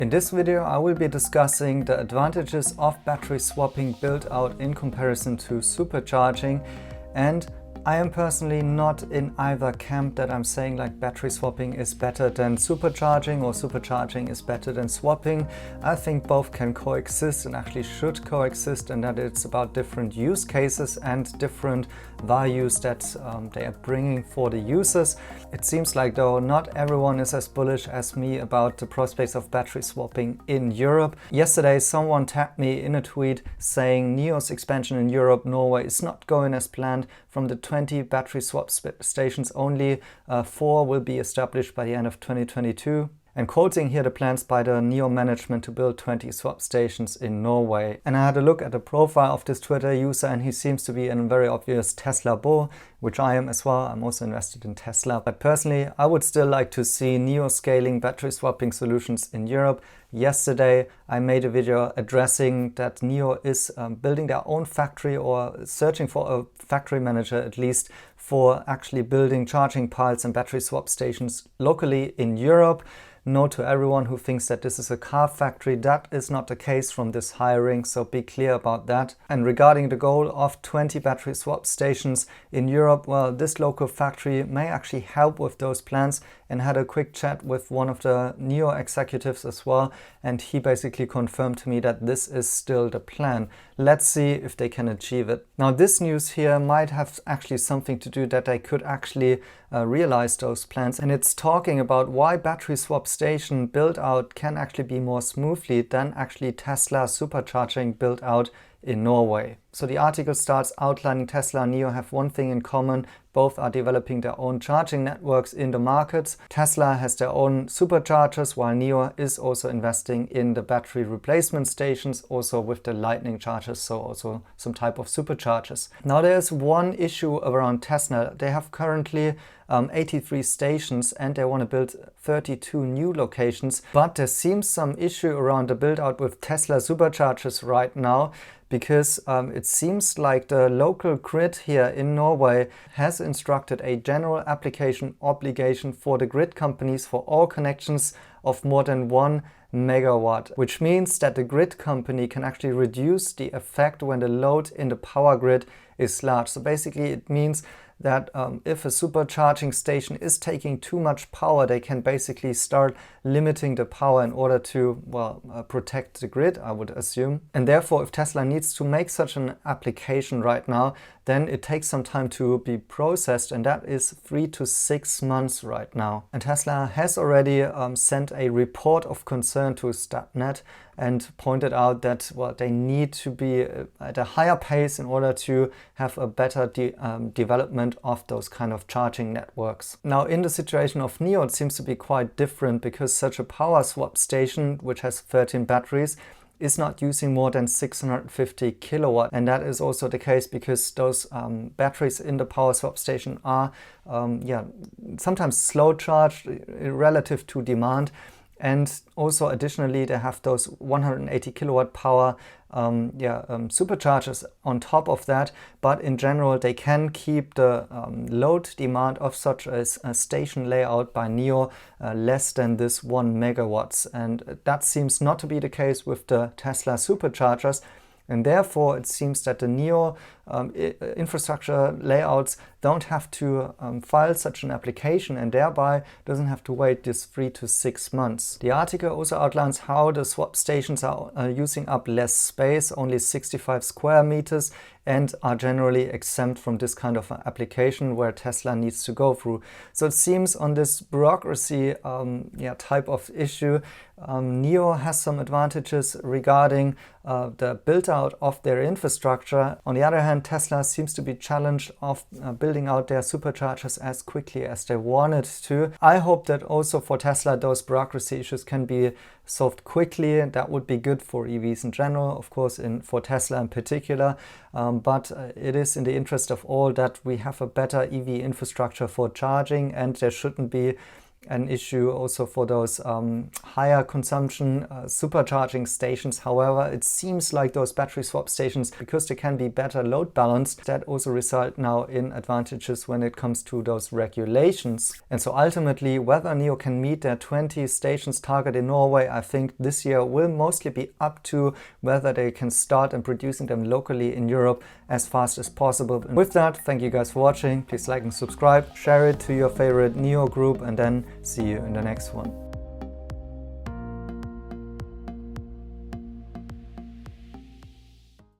In this video I will be discussing the advantages of battery swapping built out in comparison to supercharging, and I am personally not in either camp that I'm saying like battery swapping is better than supercharging or supercharging is better than swapping. I think both can coexist and actually should coexist, and that it's about different use cases and different values that they are bringing for the users. It seems like though not everyone is as bullish as me about the prospects of battery swapping in Europe. Yesterday someone tagged me in a tweet saying NIO's expansion in Europe, Norway, is not going as planned. From the 20 battery swap stations, only 4 will be established by the end of 2022. And quoting here the plans by the NIO management to build 20 swap stations in Norway. And I had a look at the profile of this Twitter user, and he seems to be a very obvious Tesla bull, which I am as well. I'm also invested in Tesla. But personally, I would still like to see NIO scaling battery swapping solutions in Europe. Yesterday, I made a video addressing that NIO is building their own factory, or searching for a factory manager at least, for actually building charging piles and battery swap stations locally in Europe. Note to everyone who thinks that this is a car factory, that is not the case from this hiring, so be clear about that. And regarding the goal of 20 battery swap stations in Europe, well, this local factory may actually help with those plans, and had a quick chat with one of the NIO executives as well, and he basically confirmed to me that this is still the plan. Let's see if they can achieve it. Now this news here might have actually something to do that they could actually realize those plans, and it's talking about why battery swap station build out can actually be more smoothly than actually Tesla Supercharging built out in Norway. So the article starts outlining Tesla and NIO have one thing in common. Both are developing their own charging networks in the markets. Tesla has their own superchargers, while NIO is also investing in the battery replacement stations, also with the lightning chargers, so also some type of superchargers. Now there's one issue around Tesla. They have currently 83 stations and they want to build 32 new locations, but there seems some issue around the build out with Tesla superchargers right now, because it seems like the local grid here in Norway has instructed a general application obligation for the grid companies for all connections of more than 1 megawatt, which means that the grid company can actually reduce the effect when the load in the power grid is large. So basically it means that if a supercharging station is taking too much power, they can basically start limiting the power in order to, protect the grid, I would assume. And therefore, if Tesla needs to make such an application right now, then it takes some time to be processed, and that is 3 to 6 months right now. And Tesla has already sent a report of concern to Statnett and pointed out that they need to be at a higher pace in order to have a better development of those kind of charging networks. Now in the situation of NIO, it seems to be quite different, because such a power swap station, which has 13 batteries, is not using more than 650 kilowatt. And that is also the case because those batteries in the power swap station are sometimes slow charged relative to demand. And also additionally, they have those 180 kilowatt power superchargers on top of that. But in general, they can keep the load demand of such a station layout by NIO less than this 1 megawatts. And that seems not to be the case with the Tesla superchargers. And therefore, it seems that the NIO infrastructure layouts don't have to file such an application, and thereby doesn't have to wait this 3 to 6 months. The article also outlines how the swap stations are using up less space, only 65 square meters, and are generally exempt from this kind of application where Tesla needs to go through. So it seems on this bureaucracy type of issue, NIO has some advantages regarding the build out of their infrastructure. On the other hand, Tesla seems to be challenged of building out their superchargers as quickly as they wanted to. I hope that also for Tesla those bureaucracy issues can be solved quickly. That would be good for EVs in general, of course, for Tesla in particular. But it is in the interest of all that we have a better EV infrastructure for charging, and there shouldn't be an issue also for those higher consumption supercharging stations. However, it seems like those battery swap stations, because they can be better load balanced, that also result now in advantages when it comes to those regulations. And so ultimately, whether NIO can meet their 20 stations target in Norway, I think this year will mostly be up to whether they can start and producing them locally in Europe as fast as possible. And with that, thank you guys for watching. Please like and subscribe, share it to your favorite NIO group, and then see you in the next one.